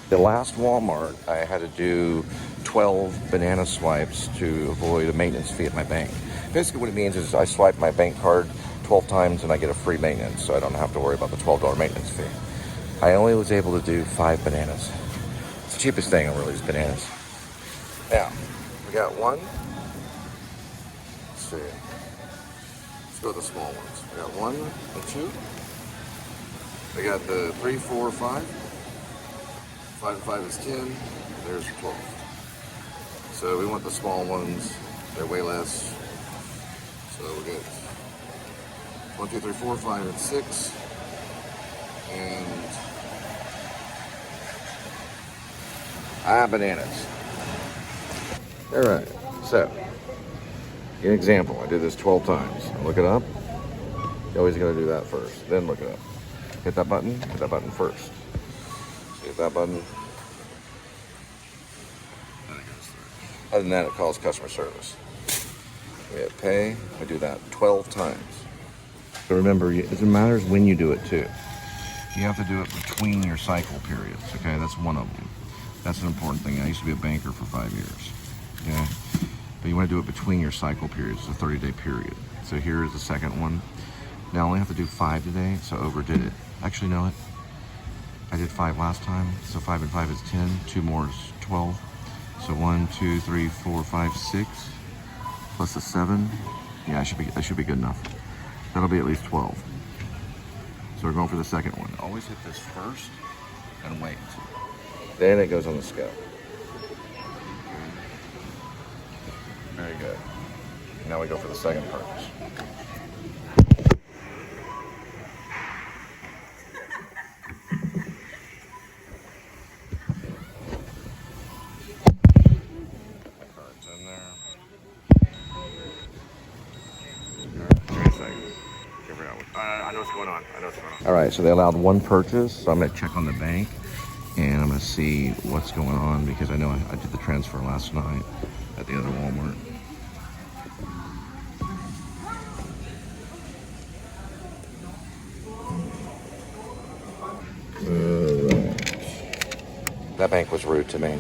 The last Walmart, I had to do 12 banana swipes to avoid a maintenance fee at my bank. Basically what it means is I swipe my bank card 12 times and I get a free maintenance, so I don't have to worry about the $12 maintenance fee. I only was able to do 5 bananas. It's the cheapest thing really is bananas. Now, we got one. Let's see. Let's go with the small ones. We got 1 and 2. We got the 3, 4, 5. 5 and 5 is 10. There's 12. So we want the small ones. They're way less. So we get 1, 2, 3, 4, 5, and 6. And bananas. All right. So, an example. I did this 12 times. Look it up. You always got to do that first. Then look it up. Hit that button. Hit that button first. Hit that button. Then it goes through. Other than that, it calls customer service. We hit pay. I do that 12 times. But remember, it matters when you do it too. You have to do it between your cycle periods. Okay, that's one of them. That's an important thing. I used to be a banker for 5 years. Okay, but you want to do it between your cycle periods. It's a 30-day period. So here is the second one. Now I only have to do 5 today, so overdid it. Actually, no, I did 5 last time. So 5 and 5 is 10. 2 more is 12. So 1, 2, 3, 4, 5, 6, plus a 7. Yeah, that should be good enough. That'll be at least 12. So we're going for the second one. Always hit this first and wait. Then it goes on the scale. Very good. Now we go for the second purchase. Cards in there. Wait a second. I know what's going on. All right, so they allowed 1 purchase, so I'm going to check on the bank, and I'm going to see what's going on, because I know I did the transfer last night at the other Walmart. That bank was rude to me.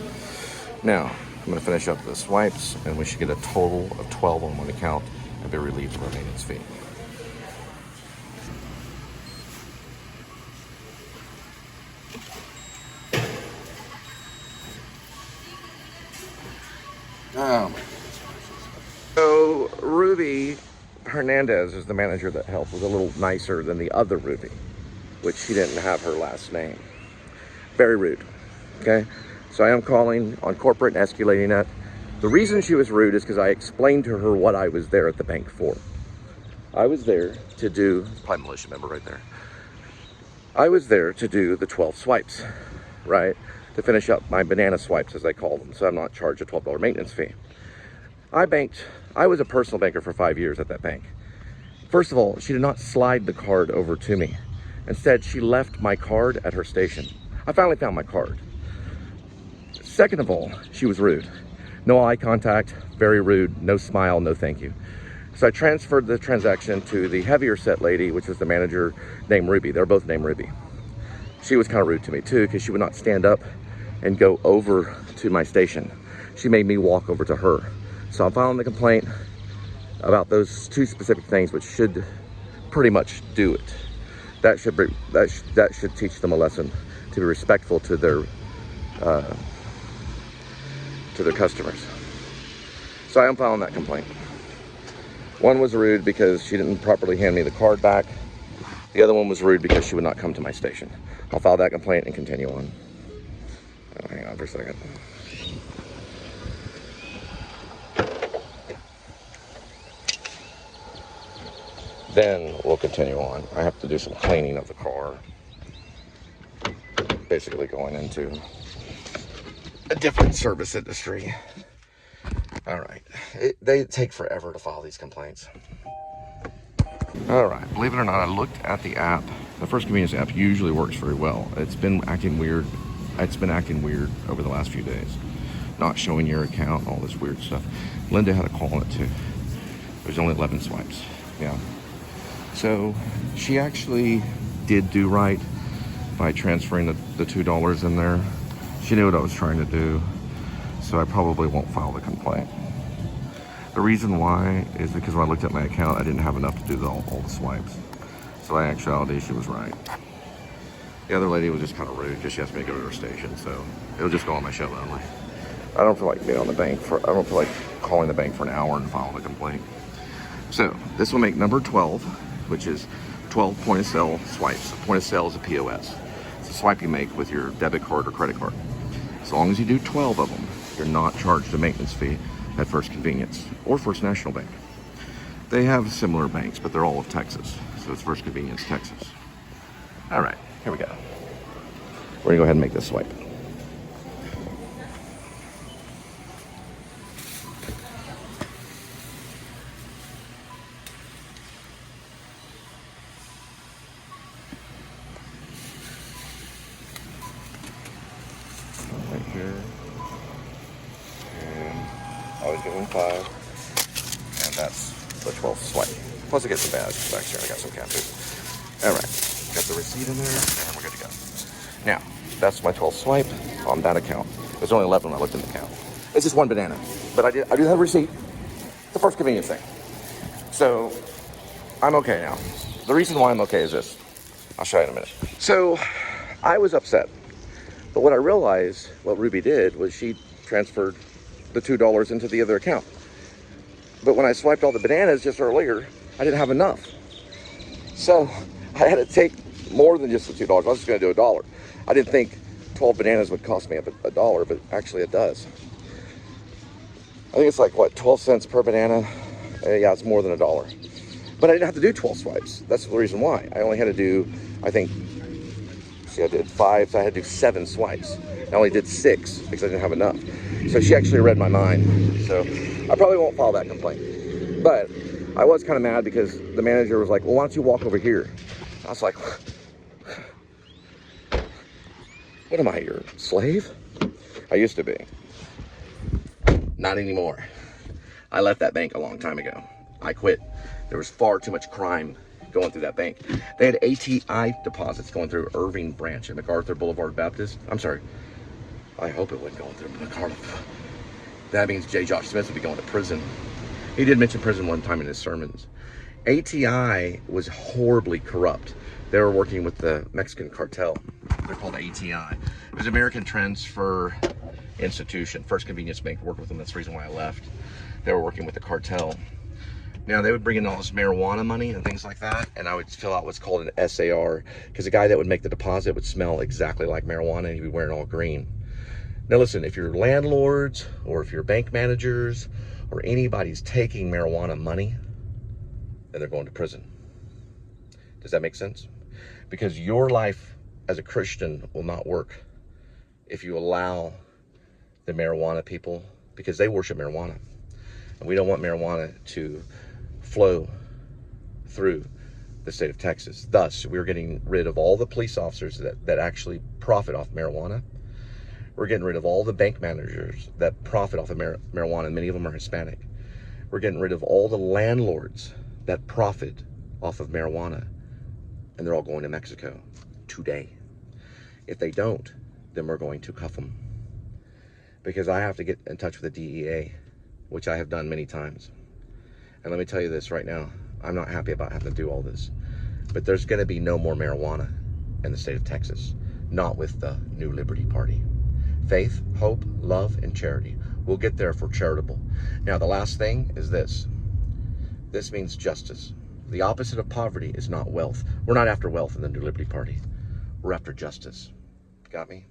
Now, I'm going to finish up the swipes, and we should get a total of 12 on one account and be relieved of our maintenance fee. Oh my goodness. So Ruby Hernandez is the manager that helped, was a little nicer than the other Ruby, which she didn't have her last name. Very rude. Okay, so I am calling on corporate and escalating that. The reason she was rude is because I explained to her what I was there at the bank for. I was there to do, probably militia member right there. I was there to do the 12 swipes, right? To finish up my banana swipes, as I call them, so I'm not charged a $12 maintenance fee. I was a personal banker for 5 years at that bank. First of all, she did not slide the card over to me. Instead, she left my card at her station. I finally found my card. Second of all, she was rude. No eye contact, very rude, no smile, no thank you. So I transferred the transaction to the heavier set lady, which was the manager named Ruby. They're both named Ruby. She was kind of rude to me too, because she would not stand up and go over to my station. She made me walk over to her. So I'm filing the complaint about those 2 specific things, which should pretty much do it. That should teach them a lesson to be respectful to their customers. So I am filing that complaint. One was rude because she didn't properly hand me the card back. The other one was rude because she would not come to my station. I'll file that complaint and continue on. Oh, hang on for a second. Then we'll continue on. I have to do some cleaning of the car. Basically going into a different service industry. All right. They take forever to file these complaints. All right. Believe it or not, I looked at the app. The First Convenience app usually works very well. It's been acting weird. It's been acting weird over the last few days. Not showing your account, all this weird stuff. Linda had a call on it too. There's only 11 swipes. Yeah. So she actually did do right by transferring the $2 in there. She knew what I was trying to do, so I probably won't file the complaint. The reason why is because when I looked at my account, I didn't have enough to do all the swipes. So in actuality, she was right. The other lady was just kind of rude because she asked me to go to her station, so it'll just go on my show only. I don't feel like being on the bank I don't feel like calling the bank for an hour and filing a complaint. So this will make number 12, which is 12 point of sale swipes. A point of sale is a POS. It's a swipe you make with your debit card or credit card. As long as you do 12 of them, you're not charged a maintenance fee at First Convenience or First National Bank. They have similar banks, but they're all of Texas. So it's First Convenience, Texas. All right, here we go. We're gonna go ahead and make this swipe. Right here. And always get 1 5. And that's the 12th swipe. Plus I get some badge back here. I got some cat food. All right, got the receipt in there, and we're good to go. Now, that's my 12th swipe on that account. There's only 11 when I looked in the account. It's just one banana, but I do have a receipt. The First Convenience thing. So I'm okay now. The reason why I'm okay is this. I'll show you in a minute. So I was upset, but what I realized, what Ruby did was she transferred the $2 into the other account. But when I swiped all the bananas just earlier, I didn't have enough. So I had to take more than just the $2. I was just gonna do $1. I didn't think 12 bananas would cost me $1, but actually it does. I think it's like, what, 12 cents per banana? Yeah, it's more than $1. But I didn't have to do 12 swipes. That's the reason why. I only had to do, I think, see, I did 5, so I had to do 7 swipes. I only did 6 because I didn't have enough. So she actually read my mind. So I probably won't file that complaint. But I was kind of mad because the manager was like, well, why don't you walk over here? I was like, what am I, your slave? I used to be. Not anymore. I left that bank a long time ago. I quit. There was far too much crime going through that bank. They had ATI deposits going through Irving branch and MacArthur Boulevard Baptist. I'm sorry. I hope it wasn't going through MacArthur. That means J. Josh Smith would be going to prison. He did mention prison one time in his sermons. ATI was horribly corrupt. They were working with the Mexican cartel. They're called ATI. It was American Transfer Institution. First Convenience Bank worked with them. That's the reason why I left. They were working with the cartel. Now, they would bring in all this marijuana money and things like that, and I would fill out what's called an SAR, because the guy that would make the deposit would smell exactly like marijuana, and he'd be wearing all green. Now, listen, if you're landlords, or if you're bank managers, or anybody's taking marijuana money, then they're going to prison. Does that make sense? Because your life as a Christian will not work if you allow the marijuana people, because they worship marijuana. And we don't want marijuana to flow through the state of Texas. Thus, we're getting rid of all the police officers that actually profit off marijuana. We're getting rid of all the bank managers that profit off of marijuana, and many of them are Hispanic. We're getting rid of all the landlords that profit off of marijuana, and they're all going to Mexico today. If they don't, then we're going to cuff them. Because I have to get in touch with the DEA, which I have done many times. And let me tell you this right now, I'm not happy about having to do all this, but there's gonna be no more marijuana in the state of Texas, not with the New Liberty Party. Faith, hope, love, and charity. We'll get there if we're charitable. Now, the last thing is this. This means justice. The opposite of poverty is not wealth. We're not after wealth in the New Liberty Party. We're after justice. Got me?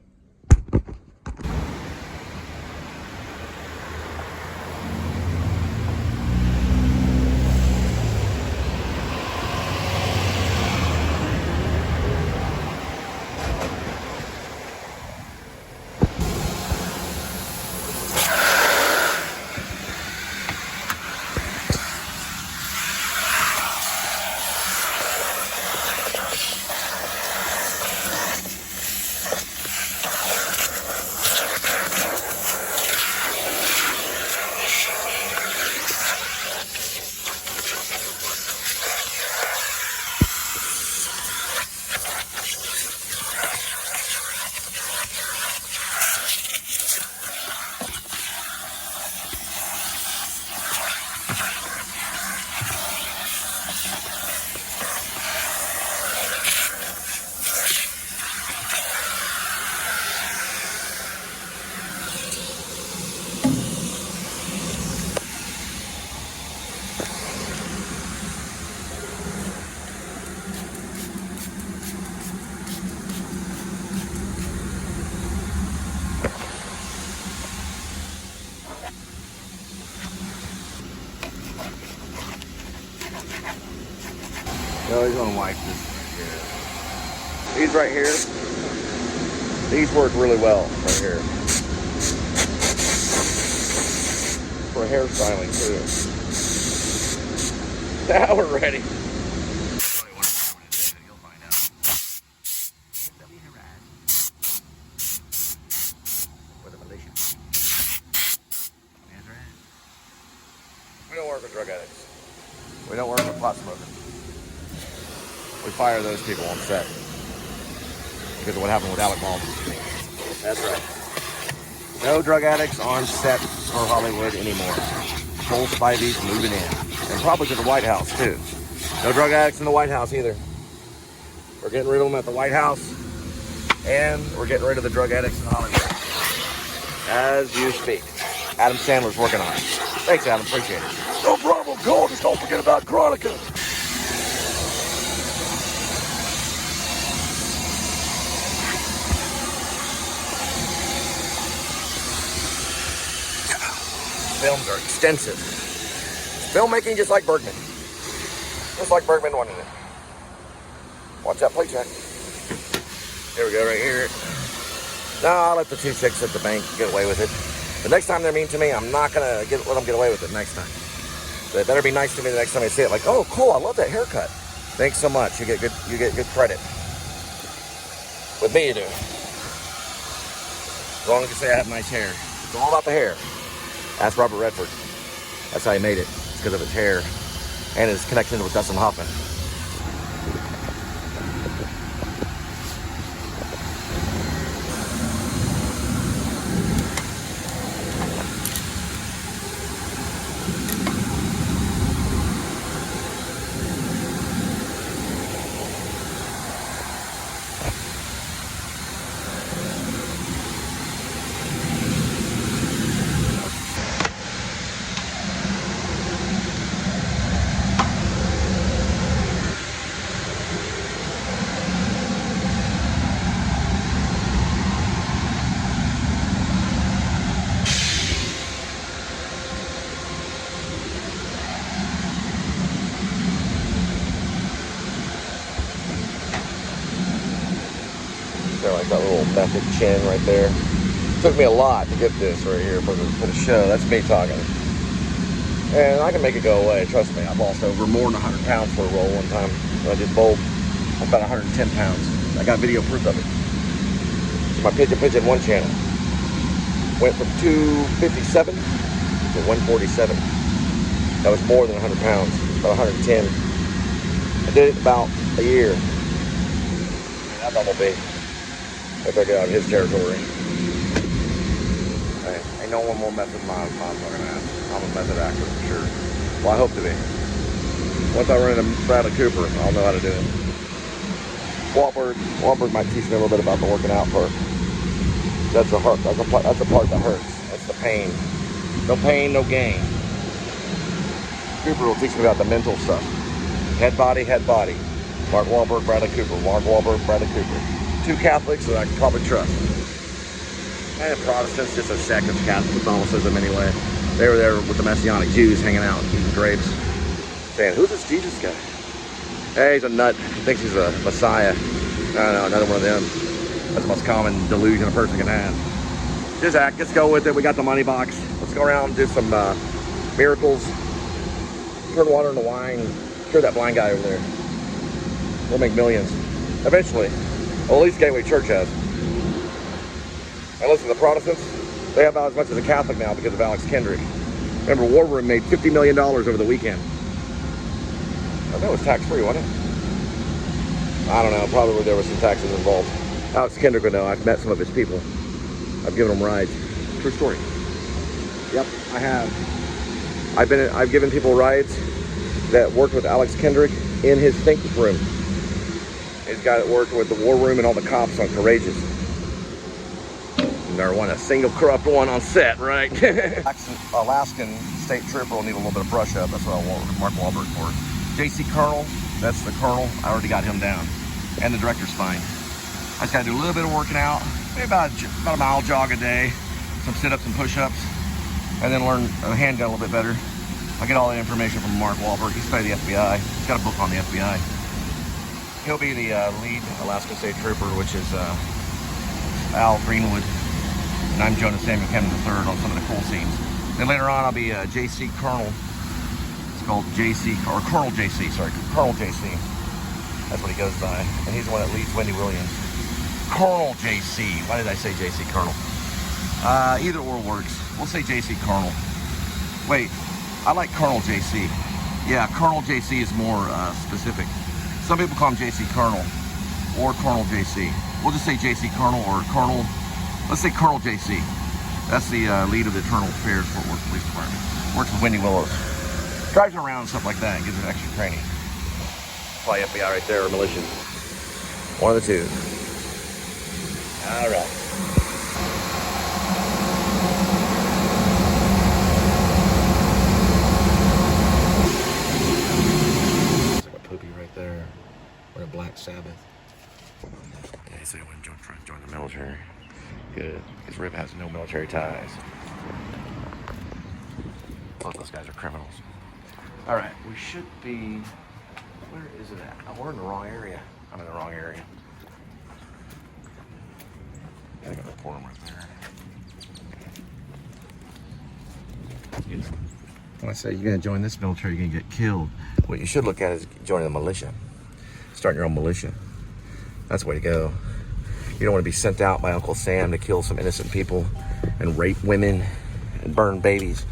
So he's gonna wipe this right here. These right here, these work really well right here. For hairstyling too. Now we're ready. You'll find out. DFW Horizon. For the militia. That's right. We don't work with drug addicts. We don't work with pot smokers. We fire those people on set because of what happened with Alec Baldwin. That's right. No drug addicts on set for Hollywood anymore. Cole Spivey's moving in. And probably to the White House, too. No drug addicts in the White House, either. We're getting rid of them at the White House. And we're getting rid of the drug addicts in Hollywood. As you speak. Adam Sandler's working on it. Thanks, Adam. Appreciate it. No problem, Cole. Just don't forget about Chronica. Films are extensive. Filmmaking just like Bergman. Just like Bergman wanted it. Watch that play check. Here we go, right here. No, I'll let the 2 chicks at the bank get away with it. The next time they're mean to me, I'm not gonna let them get away with it next time. So they better be nice to me the next time I see it. Like, oh, Cole, I love that haircut. Thanks so much. You get good credit. With me, you do. As long as you say I have nice hair. It's all about the hair. Ask Robert Redford. That's how he made it. It's because of his hair and his connection with Dustin Hoffman. Like that little method chin right there. Took me a lot to get this right here for the show. That's me talking. And I can make it go away, trust me. I've lost over more than 100 pounds for a roll one time. When I did bulb, about 110 pounds. I got video proof of it. My Pigeon 1 channel went from 257 to 147. That was more than 100 pounds, about 110. I did it about a year. That bumblebee. If I get out of his territory. Hey, ain't no one more method than my fucking ass. I'm a method actor for sure. Well, I hope to be. Once I run into Bradley Cooper, I'll know how to do it. Wahlberg might teach me a little bit about the working out part. That's the part that hurts. That's the pain. No pain, no gain. Cooper will teach me about the mental stuff. Head, body, head, body. Mark Wahlberg, Bradley Cooper. Mark Wahlberg, Bradley Cooper. 2 Catholics that I can probably trust. And Protestants, just a sect of Catholicism anyway. They were there with the Messianic Jews hanging out, eating grapes, saying, who's this Jesus guy? Hey, he's a nut. He thinks he's a Messiah. I don't know, another one of them. That's the most common delusion a person can have. Just act, just go with it. We got the money box. Let's go around and do some miracles. Turn water into wine. Cure that blind guy over there. We'll make millions. Eventually. Well, at least Gateway Church has. And listen, the Protestants, they have about as much as a Catholic now because of Alex Kendrick. Remember, War Room made $50 million over the weekend. I know it was tax-free, wasn't it? I don't know, probably there was some taxes involved. Alex Kendrick would know. I've met some of his people. I've given them rides. True story. Yep, I have. I've given people rides that worked with Alex Kendrick in his think room. He's got it working with the War Room and all the cops on Courageous. Never want a single corrupt one on set, right? Alaskan State Trooper will need a little bit of brush up. That's what I want Mark Wahlberg for. JC Colonel, that's the Colonel. I already got him down. And the director's fine. I just gotta do a little bit of working out. Maybe about a mile jog a day. Some sit-ups and push-ups. And then learn a handgun a little bit better. I get all the information from Mark Wahlberg. He's paid the FBI. He's got a book on the FBI. He'll be the lead Alaska State Trooper, which is Al Greenwood, and I'm Jonas Samuel Cannon III on some of the cool scenes. Then later on, I'll be JC Colonel. It's called JC, or Colonel JC, sorry, Colonel JC. That's what he goes by, and he's the one that leads Wendy Williams. Colonel JC. Why did I say JC Colonel? Either or works. We'll say JC Colonel. Wait, I like Colonel JC. Yeah, Colonel JC is more specific. Some people call him JC Colonel or Colonel JC. We'll just say JC Colonel or Colonel. Let's say Colonel JC. That's the lead of the Internal Affairs Fort Worth Police Department. Works with Wendy Willows. Drives around and stuff like that and gives them extra training. Probably FBI right there or militia. One of the two. All right. There, or a Black Sabbath. Yeah, he said he wouldn't join the military. Good, because Rip has no military ties. Both those guys are criminals. All right, we should be. Where is it at? Oh, we're in the wrong area. I'm in the wrong area. I got a report him right there. When I say you're going to join this military, you're going to get killed. What you should look at is joining the militia. Starting your own militia. That's the way to go. You don't want to be sent out by Uncle Sam to kill some innocent people and rape women and burn babies.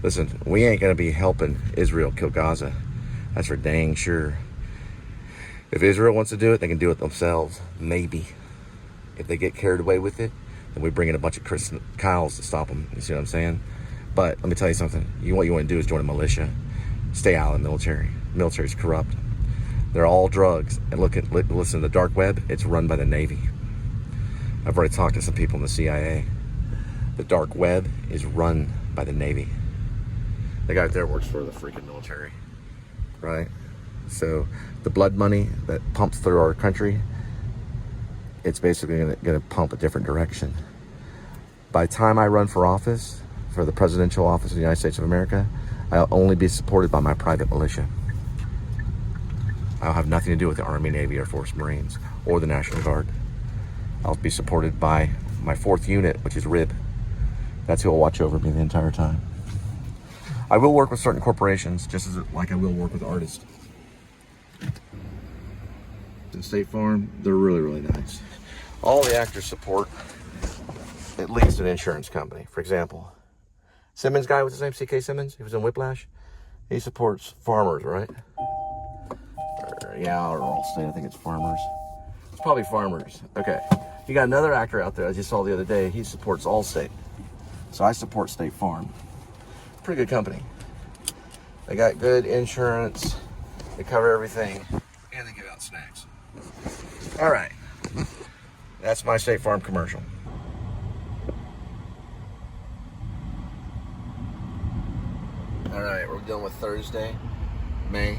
Listen, we ain't going to be helping Israel kill Gaza. That's for dang sure. If Israel wants to do it, they can do it themselves. Maybe. If they get carried away with it, then we bring in a bunch of Chris Kyles to stop them. You see what I'm saying? But let me tell you something. What you want to do is join a militia. Stay out of the military. The military's corrupt. They're all drugs. And listen, the dark web, it's run by the Navy. I've already talked to some people in the CIA. The dark web is run by the Navy. The guy right there works for the freaking military, right? So the blood money that pumps through our country, it's basically going to pump a different direction. By the time I run for office, for the presidential office of the United States of America, I'll only be supported by my private militia. I'll have nothing to do with the Army, Navy, Air Force, Marines, or the National Guard. I'll be supported by my 4th unit, which is RIB. That's who will watch over me the entire time. I will work with certain corporations, just as like I will work with artists. In State Farm, they're really, really nice. All the actors support at least an insurance company. For example, Simmons guy, what's his name? C.K. Simmons? He was in Whiplash. He supports farmers, right? Yeah, or Allstate. I think it's farmers. It's probably farmers. Okay. You got another actor out there I just saw the other day. He supports Allstate. So I support State Farm. Pretty good company. They got good insurance. They cover everything. And they give out snacks. All right. That's my State Farm commercial. All right, we're dealing with Thursday, May.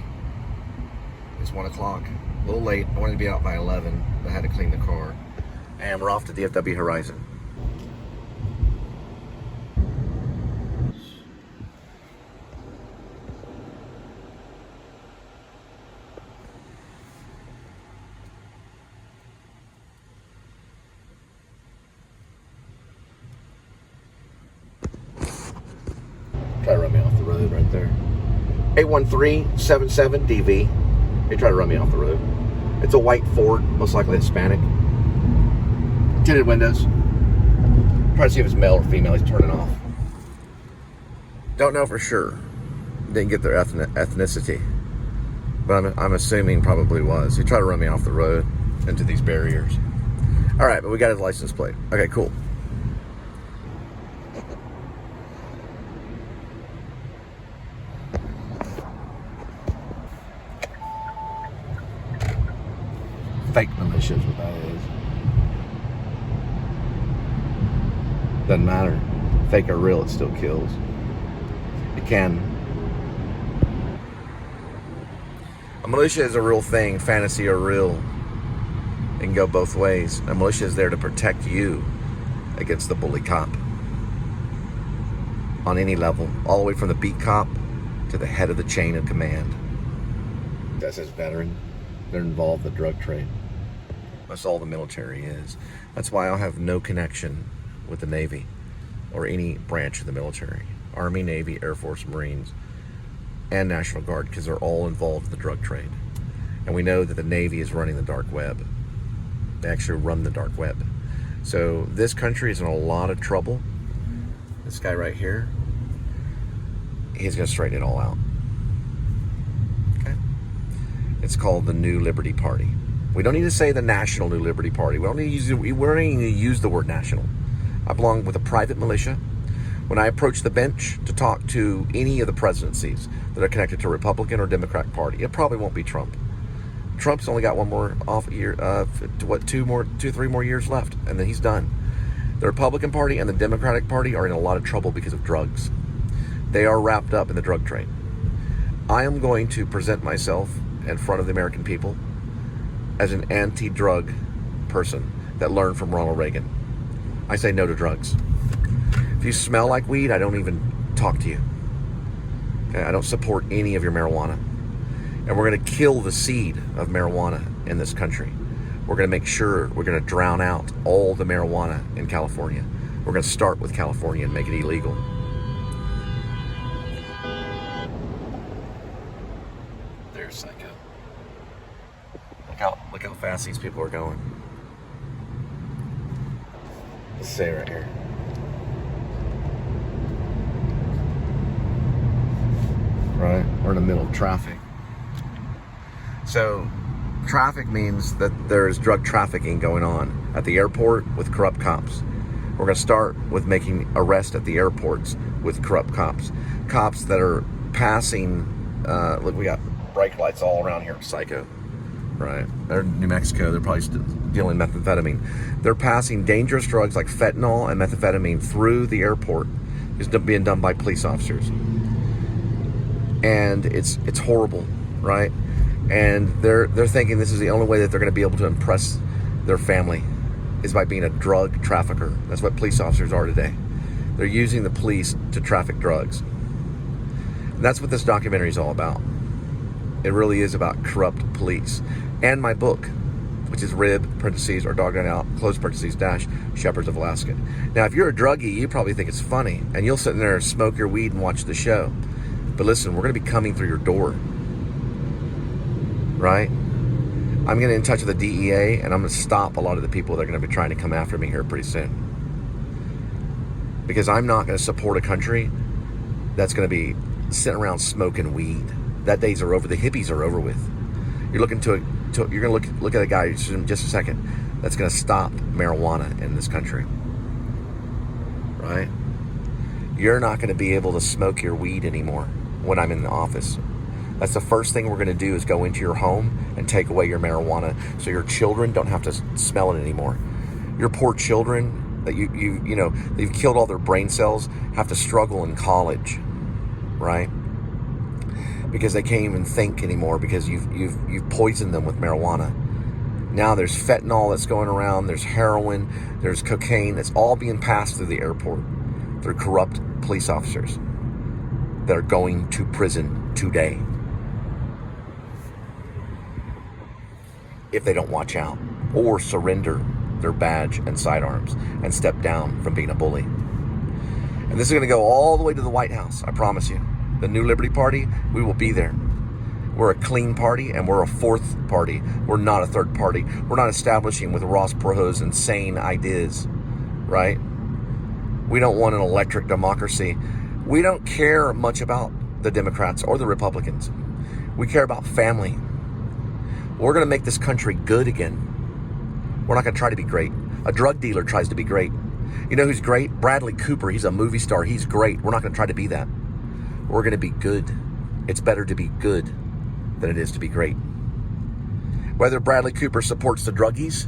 It's 1 o'clock. A little late. I wanted to be out by 11, but I had to clean the car. And we're off to DFW Horizon. Try to run me off the road right there. 813-77-DV. They try to run me off the road. It's a white Ford, most likely Hispanic. Tinted windows. Try to see if it's male or female. He's turning off. Don't know for sure. Didn't get their ethnicity. But I'm assuming probably was. He tried to run me off the road into these barriers. All right, but we got his license plate. Okay, cool. Fake militia is what that is. Doesn't matter. Fake or real, it still kills. It can. A militia is a real thing, fantasy or real. It can go both ways. A militia is there to protect you against the bully cop. On any level, all the way from the beat cop to the head of the chain of command. That says veteran. They're involved in the drug trade. That's all the military is. That's why I'll have no connection with the Navy or any branch of the military. Army, Navy, Air Force, Marines, and National Guard, because they're all involved in the drug trade. And we know that the Navy is running the dark web. They actually run the dark web. So this country is in a lot of trouble. This guy right here, he's going to straighten it all out. Okay? It's called the New Liberty Party. We don't need to say the National New Liberty Party. We don't need to use the word national. I belong with a private militia. When I approach the bench to talk to any of the presidencies that are connected to Republican or Democratic Party, it probably won't be Trump. Trump's only got one more off year, 3 more years left, and then he's done. The Republican Party and the Democratic Party are in a lot of trouble because of drugs. They are wrapped up in the drug trade. I am going to present myself in front of the American people as an anti-drug person that learned from Ronald Reagan. I say no to drugs. If you smell like weed, I don't even talk to you. Okay? I don't support any of your marijuana. And we're going to kill the seed of marijuana in this country. We're going to make sure we're going to drown out all the marijuana in California. We're going to start with California and make it illegal. There's Psycho. Look how fast these people are going. Let's say right here. Right? We're in the middle of traffic. So, traffic means that there's drug trafficking going on at the airport with corrupt cops. We're going to start with making arrests at the airports with corrupt cops. Cops that are passing, look, we got brake lights all around here, Psycho. Right? They're in New Mexico. They're probably still dealing methamphetamine. They're passing dangerous drugs like fentanyl and methamphetamine through the airport. It's being done by police officers. And it's horrible, right? And they're thinking this is the only way that they're going to be able to impress their family is by being a drug trafficker. That's what police officers are today. They're using the police to traffic drugs. And that's what this documentary is all about. It really is about corrupt police. And my book, which is Rib, parentheses, or Dogged Out, close parentheses, dash, Shepherds of Alaska. Now, if you're a druggie, you probably think it's funny. And you'll sit in there and smoke your weed and watch the show. But listen, we're going to be coming through your door. Right? I'm getting in touch with the DEA, and I'm going to stop a lot of the people that are going to be trying to come after me here pretty soon. Because I'm not going to support a country that's going to be sitting around smoking weed. That days are over. The hippies are over with. You're going to look at a guy in just a second that's going to stop marijuana in this country. Right? You're not going to be able to smoke your weed anymore when I'm in the office. That's the first thing we're going to do is go into your home and take away your marijuana so your children don't have to smell it anymore. Your poor children that you've killed all their brain cells have to struggle in college, right? Because they can't even think anymore because you've poisoned them with marijuana. Now there's fentanyl that's going around, there's heroin, there's cocaine that's all being passed through the airport through corrupt police officers that are going to prison today. If they don't watch out or surrender their badge and sidearms and step down from being a bully. And this is going to go all the way to the White House, I promise you. The New Liberty Party, we will be there. We're a clean party and we're a fourth party. We're not a third party. We're not establishing with Ross Perot's insane ideas, right? We don't want an electric democracy. We don't care much about the Democrats or the Republicans. We care about family. We're going to make this country good again. We're not going to try to be great. A drug dealer tries to be great. You know who's great? Bradley Cooper. He's a movie star. He's great. We're not going to try to be that. We're going to be good. It's better to be good than it is to be great. Whether Bradley Cooper supports the druggies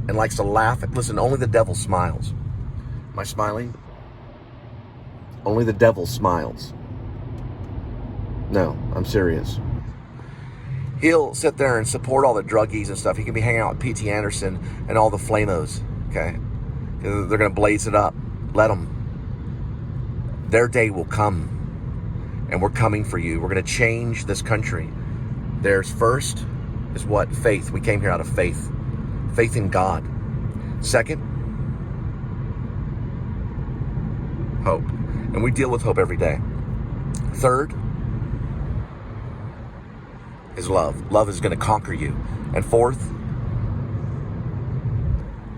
and likes to laugh. Listen, only the devil smiles. Am I smiling? Only the devil smiles. No, I'm serious. He'll sit there and support all the druggies and stuff. He can be hanging out with P.T. Anderson and all the flamos, okay? They're going to blaze it up. Let them. Their day will come, and we're coming for you. We're going to change this country. There's first is what? Faith. We came here out of faith. Faith in God. Second, hope. And we deal with hope every day. Third is love. Love is going to conquer you. And fourth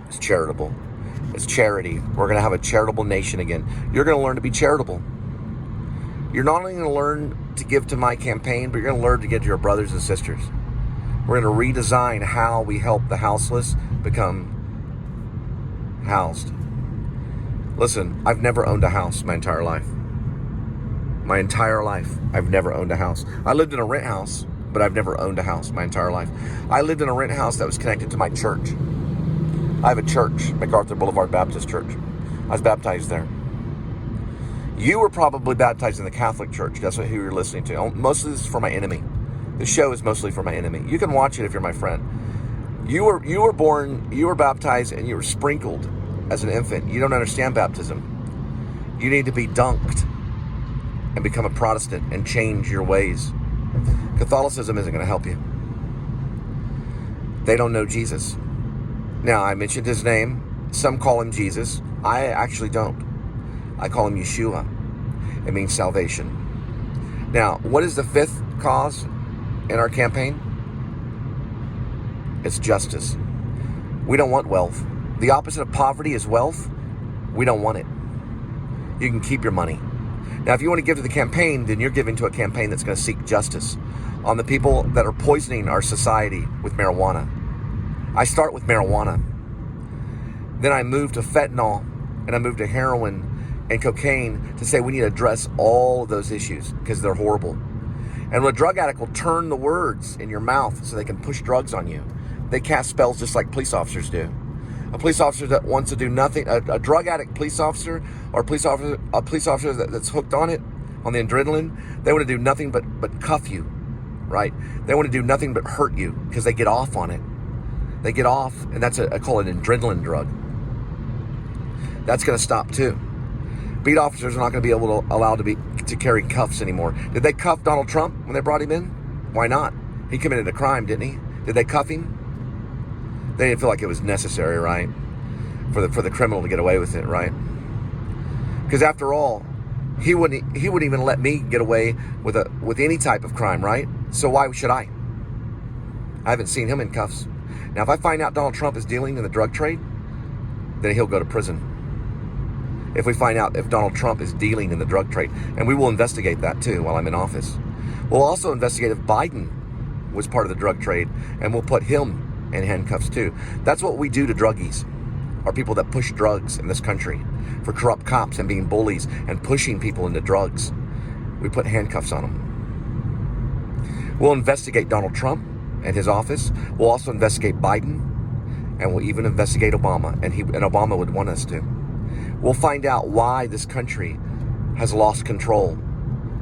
is charitable. It's charity. We're going to have a charitable nation again. You're going to learn to be charitable. You're not only going to learn to give to my campaign, but you're going to learn to give to your brothers and sisters. We're going to redesign how we help the houseless become housed. Listen, I've never owned a house my entire life. My entire life, I've never owned a house. I lived in a rent house, but I've never owned a house my entire life. I lived in a rent house that was connected to my church. I have a church, MacArthur Boulevard Baptist Church. I was baptized there. You were probably baptized in the Catholic Church. That's who you're listening to. Most of this is for my enemy. The show is mostly for my enemy. You can watch it if you're my friend. You were baptized and you were sprinkled as an infant. You don't understand baptism. You need to be dunked and become a Protestant and change your ways. Catholicism isn't going to help you. They don't know Jesus. Now, I mentioned his name. Some call him Jesus. I actually don't. I call him Yeshua. It means salvation. Now, what is the fifth cause in our campaign? It's justice. We don't want wealth. The opposite of poverty is wealth. We don't want it. You can keep your money. Now, if you want to give to the campaign, then you're giving to a campaign that's going to seek justice on the people that are poisoning our society with marijuana. I start with marijuana. Then I move to fentanyl, and I move to heroin and cocaine to say we need to address all of those issues because they're horrible. And when a drug addict will turn the words in your mouth so they can push drugs on you, they cast spells just like police officers do. A police officer that wants to do nothing, a drug addict police officer, or a police officer that's hooked on it, on the adrenaline, they want to do nothing but cuff you, right? They want to do nothing but hurt you because they get off on it. They get off, and I call it an adrenaline drug. That's going to stop too. Beat officers are not going to be allowed to carry cuffs anymore. Did they cuff Donald Trump when they brought him in? Why not? He committed a crime, didn't he? Did they cuff him? They didn't feel like it was necessary, right? For the criminal to get away with it, right? Because after all, he wouldn't even let me get away with any type of crime, right? So why should I? I haven't seen him in cuffs. Now, if I find out Donald Trump is dealing in the drug trade, then he'll go to prison. If we find out if Donald Trump is dealing in the drug trade, and we will investigate that too while I'm in office. We'll also investigate if Biden was part of the drug trade, and we'll put him in handcuffs too. That's what we do to druggies, or people that push drugs in this country, for corrupt cops and being bullies and pushing people into drugs. We put handcuffs on them. We'll investigate Donald Trump and his office. We'll also investigate Biden, and we'll even investigate Obama, and Obama would want us to. We'll find out why this country has lost control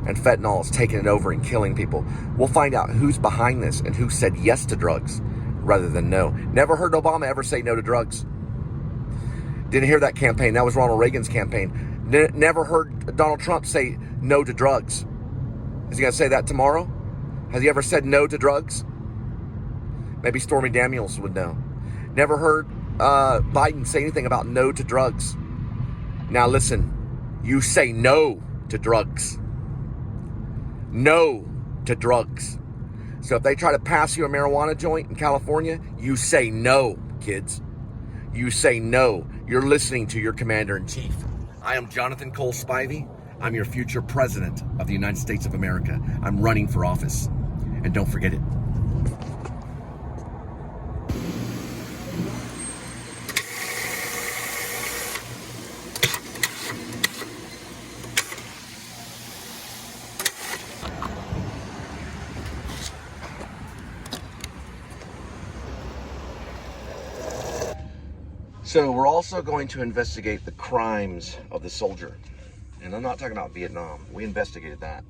and fentanyl is taking it over and killing people. We'll find out who's behind this and who said yes to drugs rather than no. Never heard Obama ever say no to drugs. Didn't hear that campaign. That was Ronald Reagan's campaign. Never heard Donald Trump say no to drugs. Is he going to say that tomorrow? Has he ever said no to drugs? Maybe Stormy Daniels would know. Never heard Biden say anything about no to drugs. Now listen, you say no to drugs. No to drugs. So if they try to pass you a marijuana joint in California, you say no, kids. You say no. You're listening to your commander-in-chief. I am Jonathan Cole Spivey. I'm your future president of the United States of America. I'm running for office. And don't forget it. So we're also going to investigate the crimes of the soldier. And I'm not talking about Vietnam. We investigated that.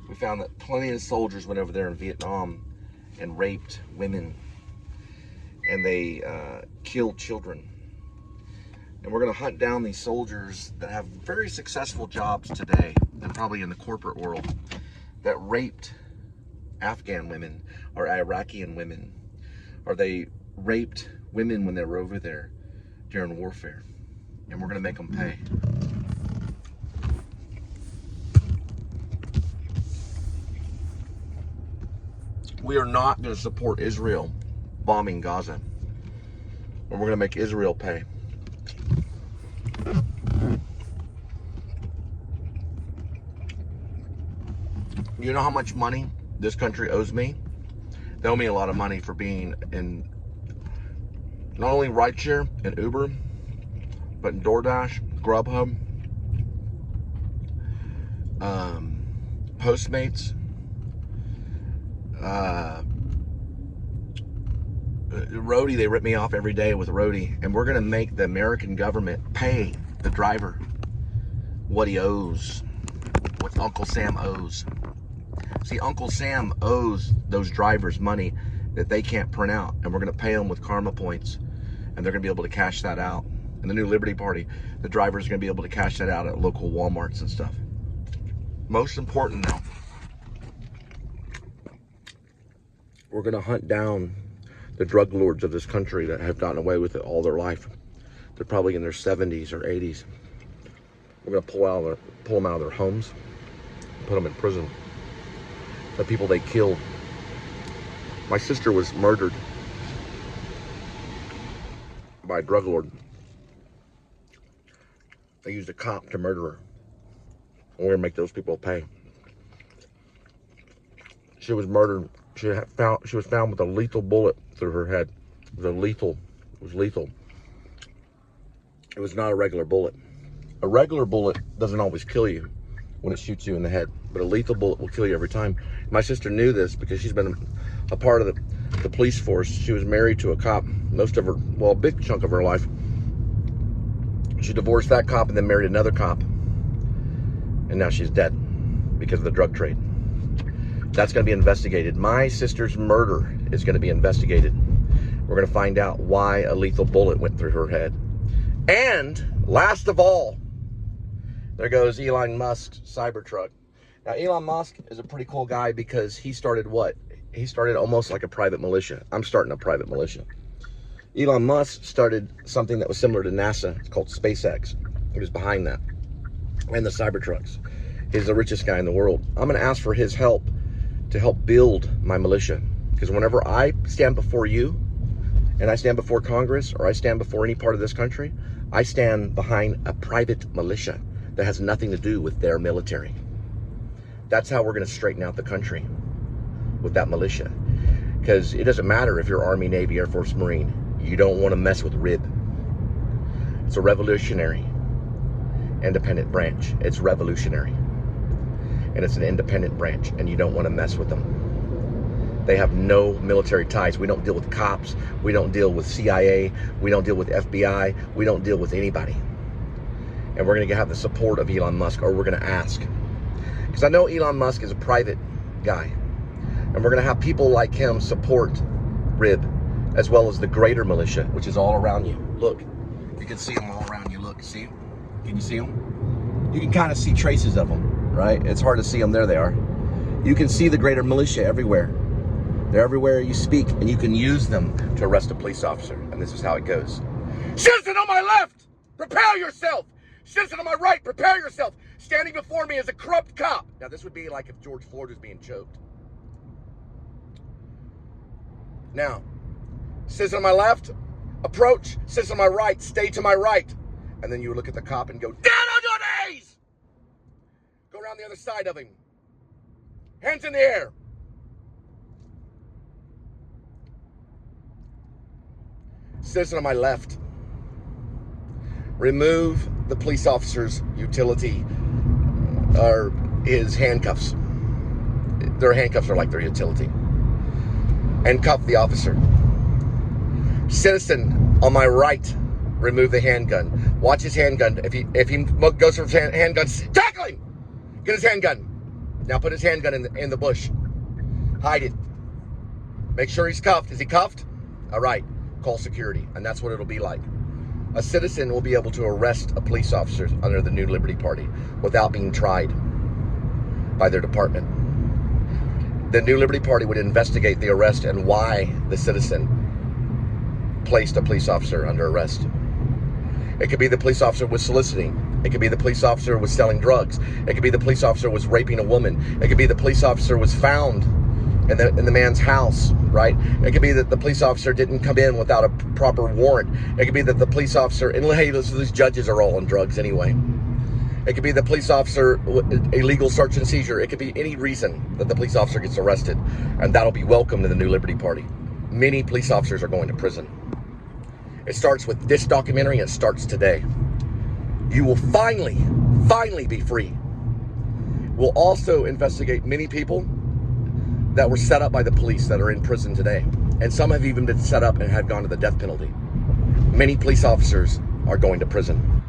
We found that plenty of soldiers went over there in Vietnam and raped women. And they killed children. And we're going to hunt down these soldiers that have very successful jobs today, and probably in the corporate world, that raped Afghan women or Iraqi women, or they raped women when they were over there during warfare. And we're going to make them pay. We are not going to support Israel bombing Gaza. And we're going to make Israel pay. You know how much money this country owes me? They owe me a lot of money for being in not only rideshare and Uber, but in DoorDash, Grubhub, Postmates, Roadie. They rip me off every day with Roadie, and we're gonna make the American government pay the driver what he owes, what Uncle Sam owes. See, Uncle Sam owes those drivers money that they can't print out, and we're gonna pay them with karma points, and they're gonna be able to cash that out. In the new Liberty Party, the drivers are gonna be able to cash that out at local Walmarts and stuff. Most important now, we're gonna hunt down the drug lords of this country that have gotten away with it all their life. They're probably in their 70s or 80s. We're gonna pull them out of their homes, put them in prison. The people they killed. My sister was murdered by a drug lord. They used a cop to murder her. And we're gonna make those people pay. She was murdered. She was found with a lethal bullet through her head. It was lethal. It was not a regular bullet. A regular bullet doesn't always kill you when it shoots you in the head, but a lethal bullet will kill you every time. My sister knew this because she's been a part of the police force. She was married to a cop most of her, well, a big chunk of her life. She divorced that cop and then married another cop, and now she's dead because of the drug trade. That's going to be investigated. My sister's murder is going to be investigated. We're going to find out why a lethal bullet went through her head. And last of all, there goes Elon Musk's Cybertruck. Now, Elon Musk is a pretty cool guy because he started what? He started almost like a private militia. I'm starting a private militia. Elon Musk started something that was similar to NASA. It's called SpaceX. He was behind that. And the Cybertrucks. He's the richest guy in the world. I'm going to ask for his help to help build my militia. Because whenever I stand before you, and I stand before Congress, or I stand before any part of this country, I stand behind a private militia that has nothing to do with their military. That's how we're going to straighten out the country, with that militia. Because it doesn't matter if you're Army, Navy, Air Force, Marine. You don't want to mess with RIB. It's a revolutionary independent branch. It's revolutionary. And it's an independent branch, and you don't want to mess with them. They have no military ties. We don't deal with cops. We don't deal with CIA. We don't deal with FBI. We don't deal with anybody. And we're going to have the support of Elon Musk, or we're going to ask. Because I know Elon Musk is a private guy. And we're going to have people like him support RIB, as well as the greater militia, which is all around you. Look, you can see them all around you. Look, see? Can you see them? You can kind of see traces of them, right? It's hard to see them. There they are. You can see the greater militia everywhere. They're everywhere you speak, and you can use them to arrest a police officer. And this is how it goes. Citizen on my left, prepare yourself. Citizen on my right, prepare yourself. Standing before me is a corrupt cop. Now, this would be like if George Floyd was being choked. Now, citizen on my left, approach. Citizen on my right, stay to my right. And then you would look at the cop and go, down on your knees! Go around the other side of him. Hands in the air. Citizen on my left, remove the police officer's utility, or his handcuffs. Their handcuffs are like their utility. And cuff the officer. Citizen on my right, remove the handgun. Watch his handgun. If he goes for his handgun, tackle him. Get his handgun. Now put his handgun in the bush. Hide it. Make sure he's cuffed. Is he cuffed? All right. Call security, and that's what it'll be like. A citizen will be able to arrest a police officer under the new Liberty Party without being tried by their department. The New Liberty Party would investigate the arrest and why the citizen placed a police officer under arrest. It could be the police officer was soliciting. It could be the police officer was selling drugs. It could be the police officer was raping a woman. It could be the police officer was found in the man's house, right? It could be that the police officer didn't come in without a proper warrant. It could be that the police officer, and hey, these judges are all on drugs anyway. It could be the police officer, illegal search and seizure. It could be any reason that the police officer gets arrested, and that'll be welcome to the New Liberty Party. Many police officers are going to prison. It starts with this documentary, and it starts today. You will finally be free. We'll also investigate many people that were set up by the police that are in prison today. And some have even been set up and have gone to the death penalty. Many police officers are going to prison.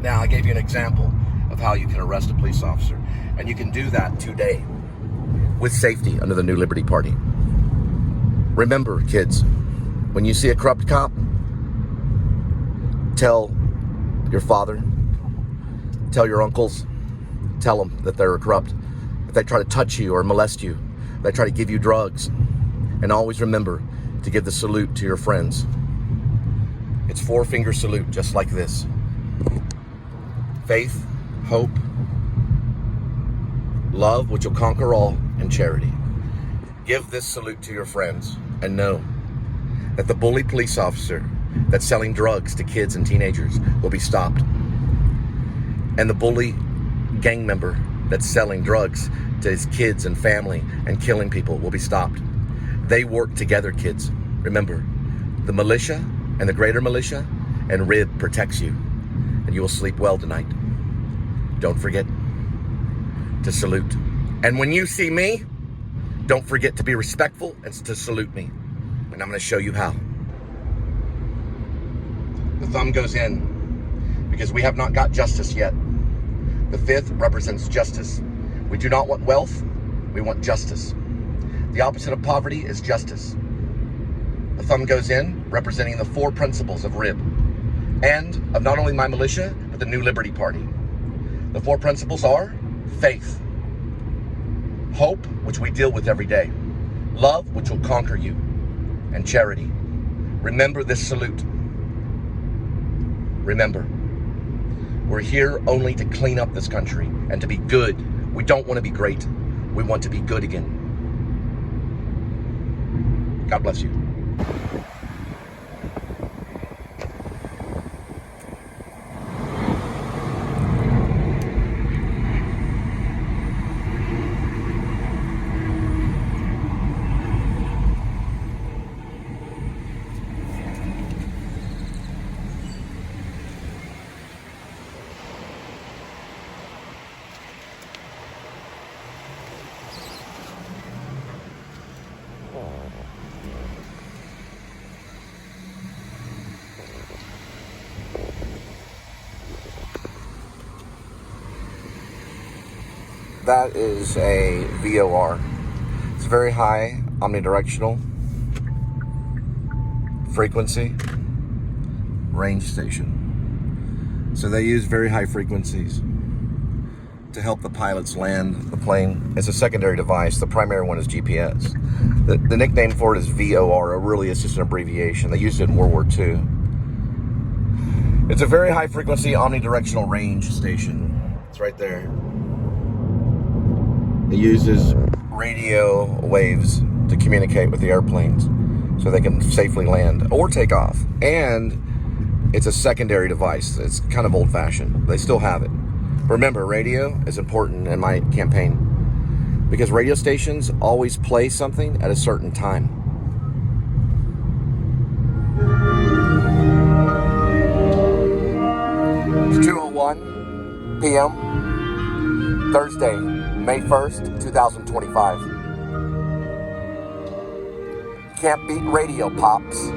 Now, I gave you an example of how you can arrest a police officer. And you can do that today with safety under the New Liberty Party. Remember, kids, when you see a corrupt cop, tell your father, tell your uncles, tell them that they're corrupt. If they try to touch you or molest you, they try to give you drugs. And always remember to give the salute to your friends. It's 4-finger salute, just like this. Faith, hope, love, which will conquer all, and charity. Give this salute to your friends and know that the bully police officer that's selling drugs to kids and teenagers will be stopped. And the bully gang member that's selling drugs to his kids and family and killing people will be stopped. They work together, kids. Remember, the militia and the greater militia and RIB protects you. And you will sleep well tonight. Don't forget to salute. And when you see me, don't forget to be respectful and to salute me. And I'm going to show you how. The thumb goes in because we have not got justice yet. The 5th represents justice. We do not want wealth, we want justice. The opposite of poverty is justice. The thumb goes in, representing the 4 principles of RIB, and of not only my militia, but the New Liberty Party. The 4 principles are faith, hope, which we deal with every day, love, which will conquer you, and charity. Remember this salute. Remember, we're here only to clean up this country and to be good. We don't want to be great. We want to be good again. God bless you. That is a VOR. It's very high omnidirectional frequency range station. So they use very high frequencies to help the pilots land the plane. It's a secondary device. The primary one is GPS. The nickname for it is VOR. Really, it's just an abbreviation. They used it in World War II. It's a very high frequency omnidirectional range station. It's right there. It uses radio waves to communicate with the airplanes so they can safely land or take off. And it's a secondary device. It's kind of old-fashioned. They still have it. Remember, radio is important in my campaign because radio stations always play something at a certain time. It's 2:01 p.m. Thursday, May 1st, 2025. Can't beat radio, pops.